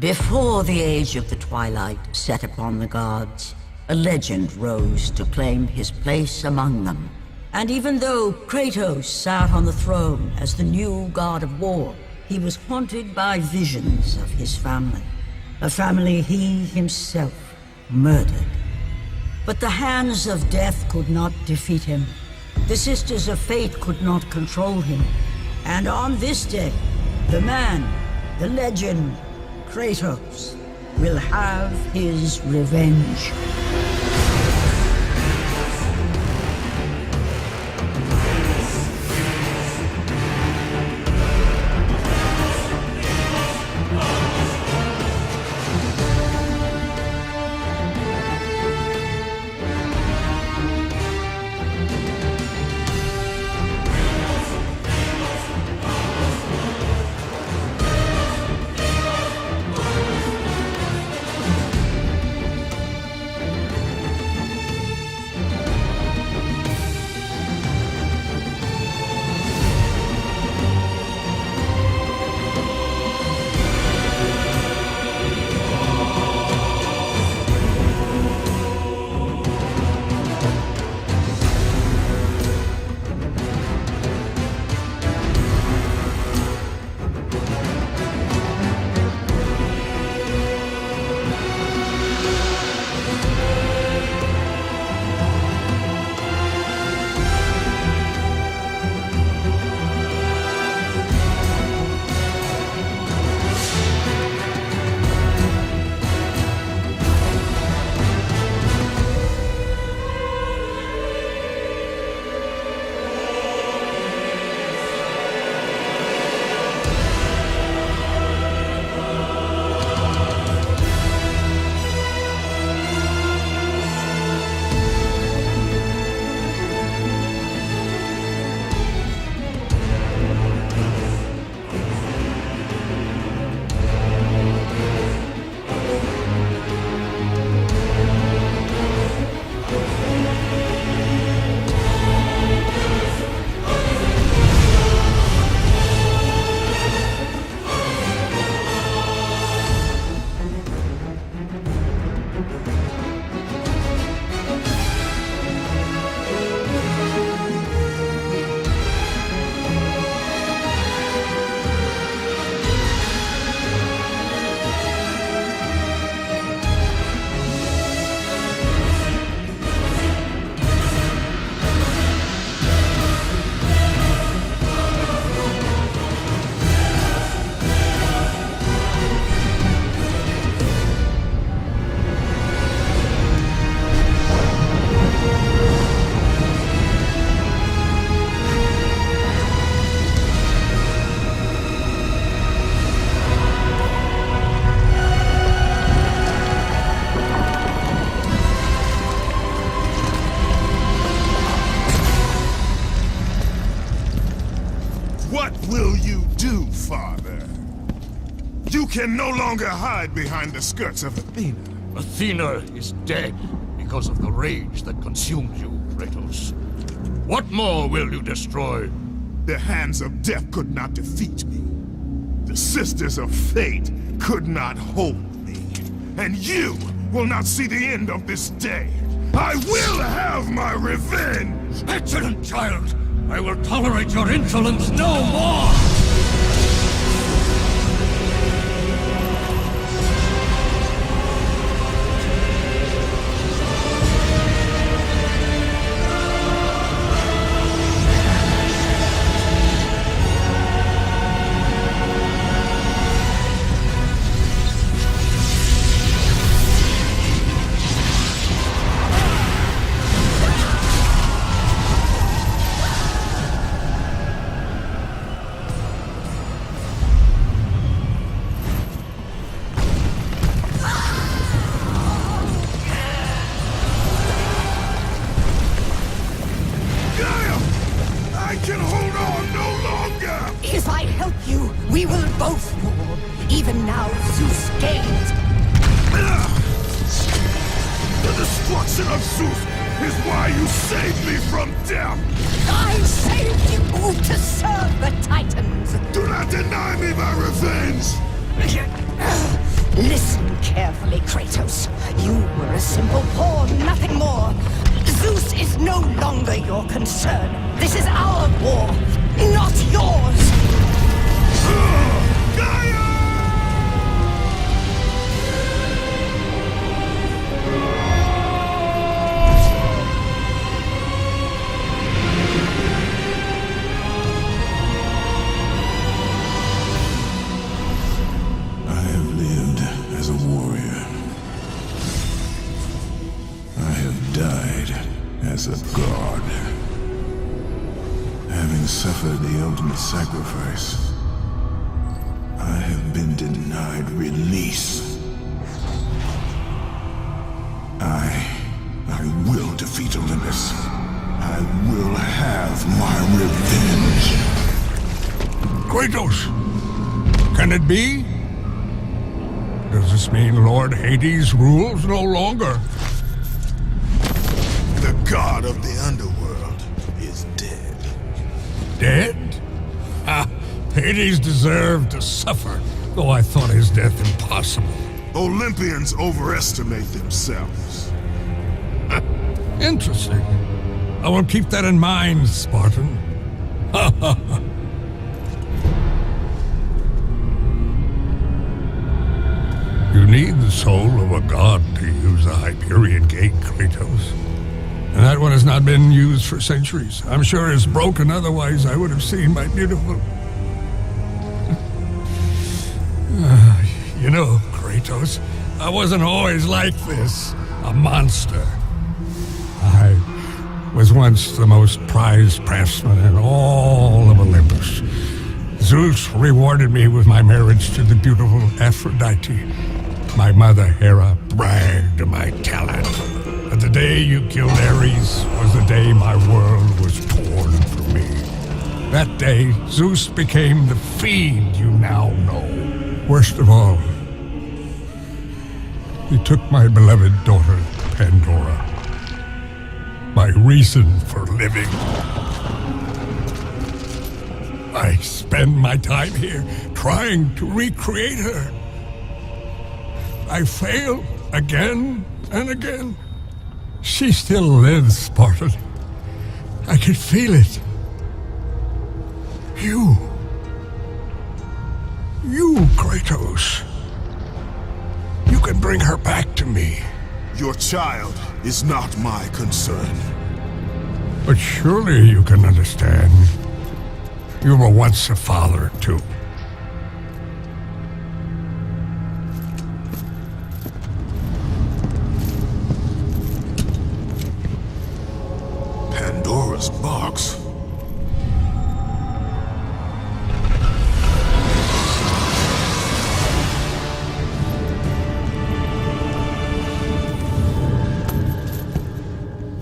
Before the age of the twilight set upon the gods, a legend rose to claim his place among them. And even though Kratos sat on the throne as the new god of war, he was haunted by visions of his family. A family he himself murdered. But the hands of death could not defeat him. The Sisters of Fate could not control him. And on this day, the man, the legend, Kratos, will have his revenge. What will you do, Father? You can no longer hide behind the skirts of Athena. Athena is dead because of the rage that consumed you, Kratos. What more will you destroy? The hands of death could not defeat me. The Sisters of Fate could not hold me. And you will not see the end of this day. I will have my revenge! Excellent, child! I will tolerate your insolence no more! I can hold on no longer! If I help you, we will both rule. Even now, Zeus gains. The destruction of Zeus is why you saved me from death! I saved you to serve the Titans. Do not deny me my revenge! Listen carefully, Kratos. You were a simple pawn, nothing more. Zeus is no longer your concern. This is our war, not yours. Gaia! I have lived as a warrior. I have died as a god. Having suffered the ultimate sacrifice, I have been denied release. I will defeat Olympus. I will have my revenge. Kratos! Can it be? Does this mean Lord Hades rules no longer? The god of the underworld is dead. Dead? Ah, Hades deserved to suffer, though I thought his death impossible. Olympians overestimate themselves. Interesting. I will keep that in mind, Spartan. You need the soul of a god to use the Hyperion Gate, Kratos. And that one has not been used for centuries. I'm sure it's broken, otherwise I would have seen my beautiful... You know, Kratos, I wasn't always like this. A monster. I was once the most prized craftsman in all of Olympus. Zeus rewarded me with my marriage to the beautiful Aphrodite. My mother, Hera, bragged of my talent. But the day you killed Ares was the day my world was torn from me. That day, Zeus became the fiend you now know. Worst of all, he took my beloved daughter, Pandora. My reason for living. I spend my time here trying to recreate her. I fail again and again. She still lives, Spartan. I can feel it. You, Kratos. You can bring her back to me. Your child is not my concern. But surely you can understand. You were once a father, too. Pandora's box.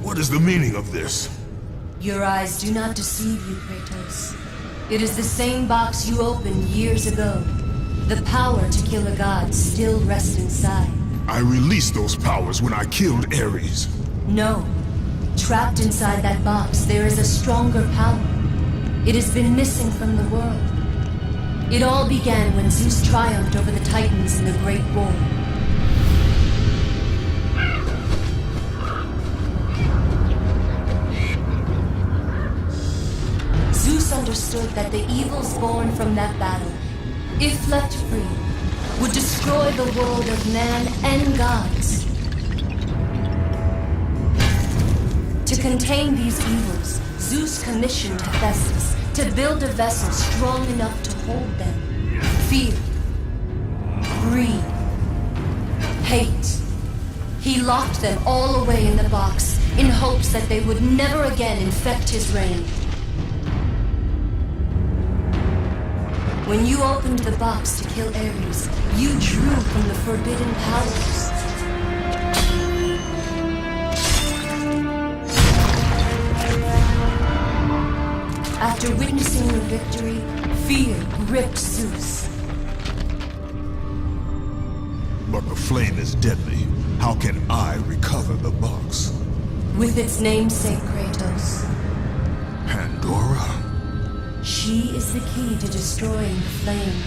What is the meaning of this? Your eyes do not deceive you, Kratos. It is the same box you opened years ago. The power to kill a god still rests inside. I released those powers when I killed Ares. No. Trapped inside that box, there is a stronger power. It has been missing from the world. It all began when Zeus triumphed over the Titans in the Great War. Zeus understood that the evils born from that battle, if left free, would destroy the world of man and gods. To contain these evils, Zeus commissioned Hephaestus to build a vessel strong enough to hold them. Fear, greed, hate. He locked them all away in the box in hopes that they would never again infect his reign. When you opened the box to kill Ares, you drew from the forbidden powers. After witnessing your victory, fear gripped Zeus. But the flame is deadly. How can I recover the box? With its namesake, Kratos. Pandora? She is the key to destroying the flame.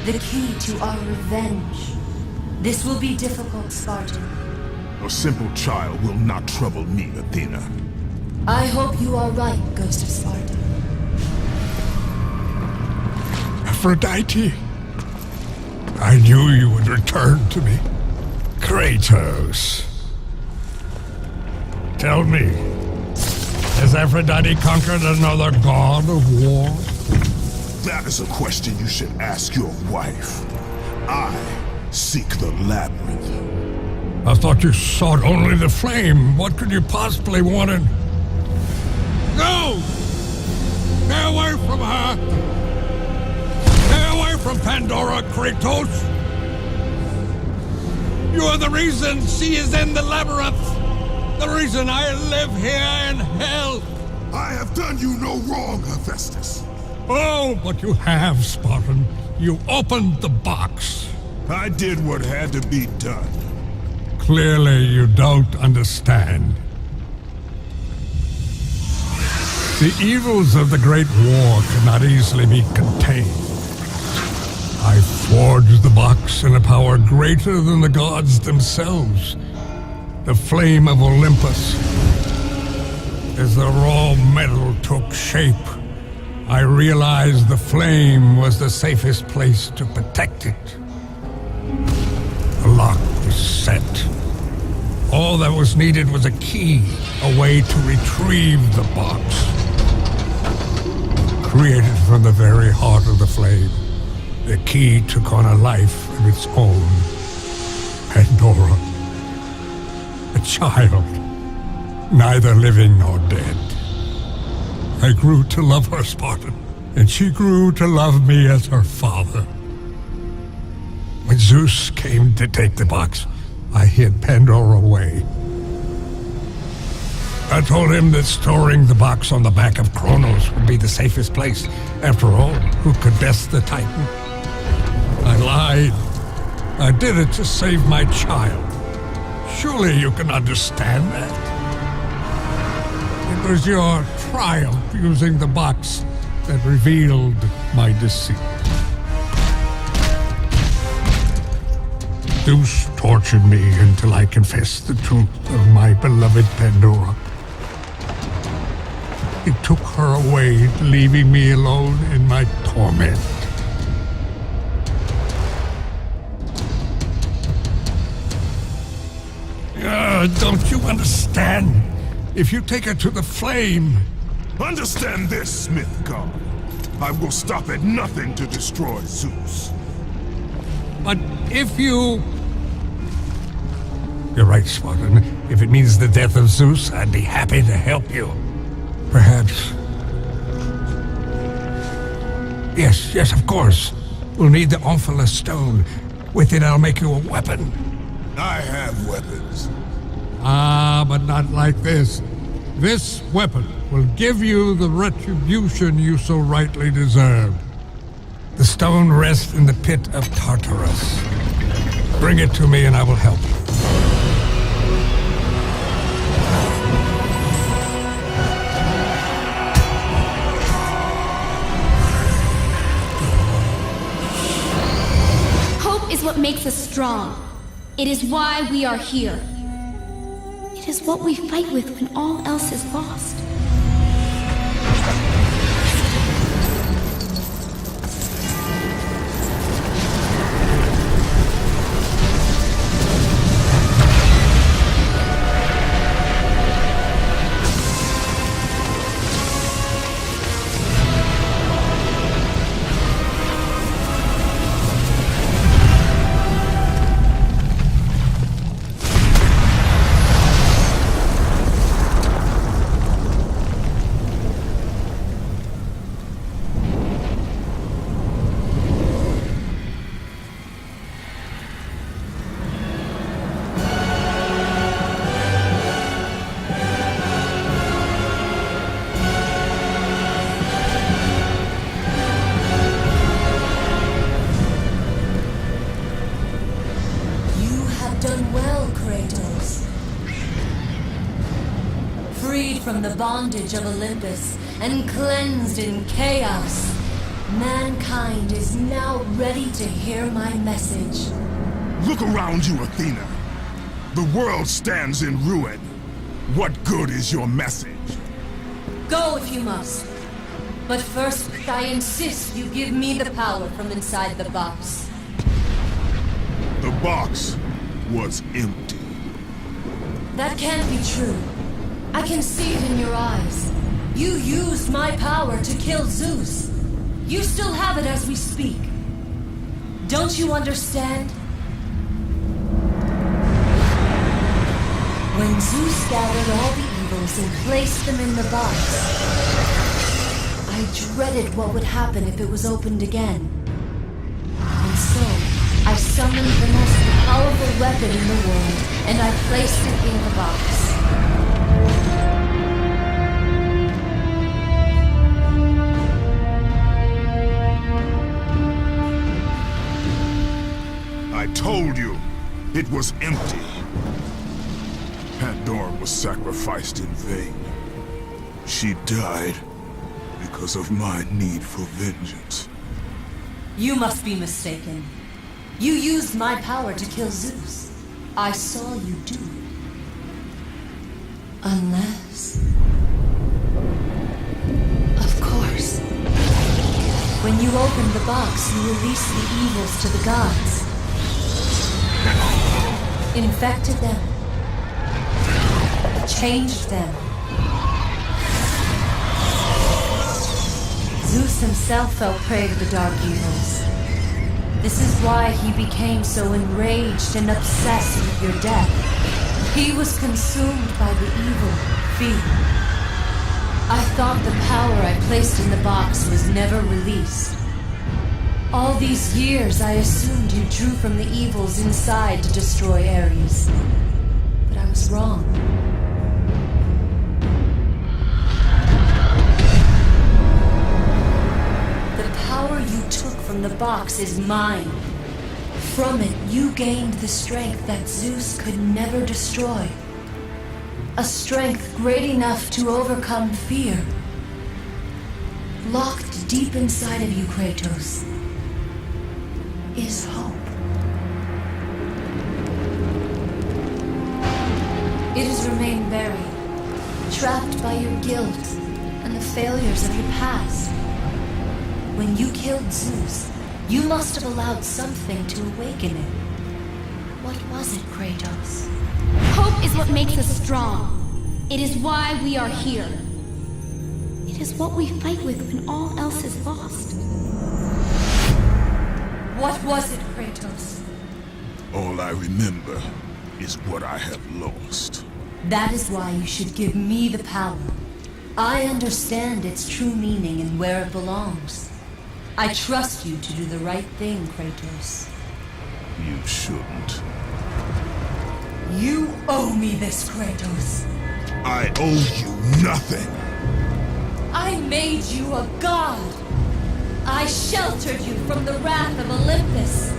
The key to our revenge. This will be difficult, Spartan. A simple child will not trouble me, Athena. I hope you are right, Ghost of Sparta. Aphrodite, I knew you would return to me. Kratos. Tell me, has Aphrodite conquered another god of war? That is a question you should ask your wife. I seek the labyrinth. I thought you sought only the flame. What could you possibly want in... No! Stay away from her! Stay away from Pandora, Kratos! You are the reason she is in the labyrinth! The reason I live here in hell! I have done you no wrong, Hephaestus. Oh, but you have, Spartan. You opened the box. I did what had to be done. Clearly, you don't understand. The evils of the Great War cannot easily be contained. I forged the box in a power greater than the gods themselves. The flame of Olympus. As the raw metal took shape, I realized the flame was the safest place to protect it. The lock was set. All that was needed was a key, a way to retrieve the box. Created from the very heart of the flame, the key took on a life of its own. Pandora. A child, neither living nor dead. I grew to love her, Spartan, and she grew to love me as her father. When Zeus came to take the box, I hid Pandora away. I told him that storing the box on the back of Kronos would be the safest place. After all, who could best the Titan? I lied. I did it to save my child. Surely you can understand that. It was your triumph using the box that revealed my deceit. Zeus tortured me until I confessed the truth of my beloved Pandora. He took her away, leaving me alone in my torment. Don't you understand? If you take her to the flame... Understand this, Smith God. I will stop at nothing to destroy Zeus. But if you... You're right, Spartan. If it means the death of Zeus, I'd be happy to help you. Perhaps. Yes, of course. We'll need the Omphalos stone. With it, I'll make you a weapon. I have weapons. Ah, but not like this. This weapon will give you the retribution you so rightly deserve. The stone rests in the pit of Tartarus. Bring it to me and I will help you. Hope is what makes us strong. It is why we are here. It is what we fight with when all else is lost. From the bondage of Olympus and cleansed in chaos, mankind is now ready to hear my message. Look around you, Athena. The world stands in ruin. What good is your message? Go if you must. But first, I insist you give me the power from inside the box. The box was empty. That can't be true. I can see it in your eyes. You used my power to kill Zeus. You still have it as we speak. Don't you understand? When Zeus gathered all the evils and placed them in the box, I dreaded what would happen if it was opened again. And so, I summoned the most powerful weapon in the world, and I placed it in the box. I told you, it was empty. Pandora was sacrificed in vain. She died because of my need for vengeance. You must be mistaken. You used my power to kill Zeus. I saw you do it. Unless... Of course. When you opened the box, you released the evils to the gods. Infected them. Changed them. Zeus himself fell prey to the dark evils. This is why he became so enraged and obsessed with your death. He was consumed by the evil, fear. I thought the power I placed in the box was never released. All these years I assumed you drew from the evils inside to destroy Ares. But I was wrong. The power you took from the box is mine. From it, you gained the strength that Zeus could never destroy. A strength great enough to overcome fear. Locked deep inside of you, Kratos, is hope. It has remained buried, trapped by your guilt and the failures of your past. When you killed Zeus, you must have allowed something to awaken it. What was it, Kratos? Hope is what makes us strong. It is why we are here. It is what we fight with when all else is lost. What was it, Kratos? All I remember is what I have lost. That is why you should give me the power. I understand its true meaning and where it belongs. I trust you to do the right thing, Kratos. You shouldn't. You owe me this, Kratos. I owe you nothing. I made you a god. I sheltered you from the wrath of Olympus.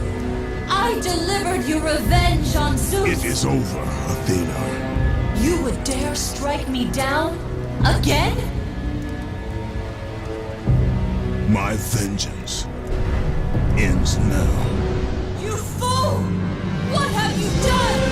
I delivered you revenge on Zeus. It is over, Athena. You would dare strike me down? Again? My vengeance ends now. You fool! What have you done?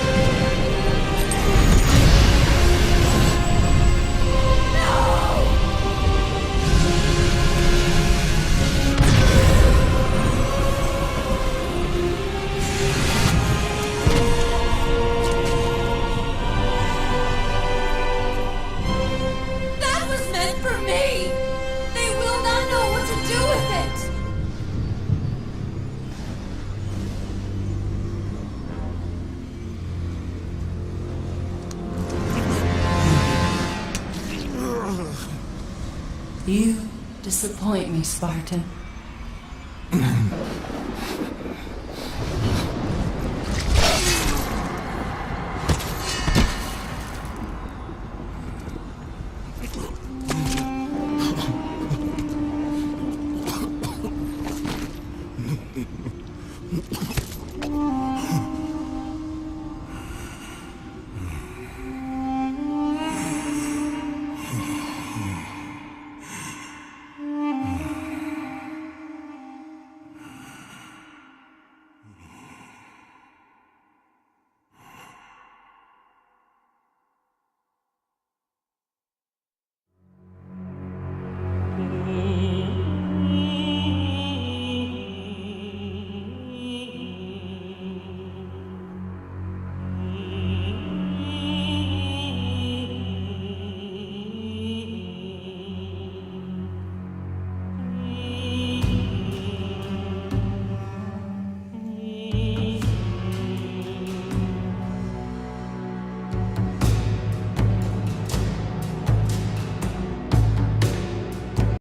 You disappoint me, Spartan.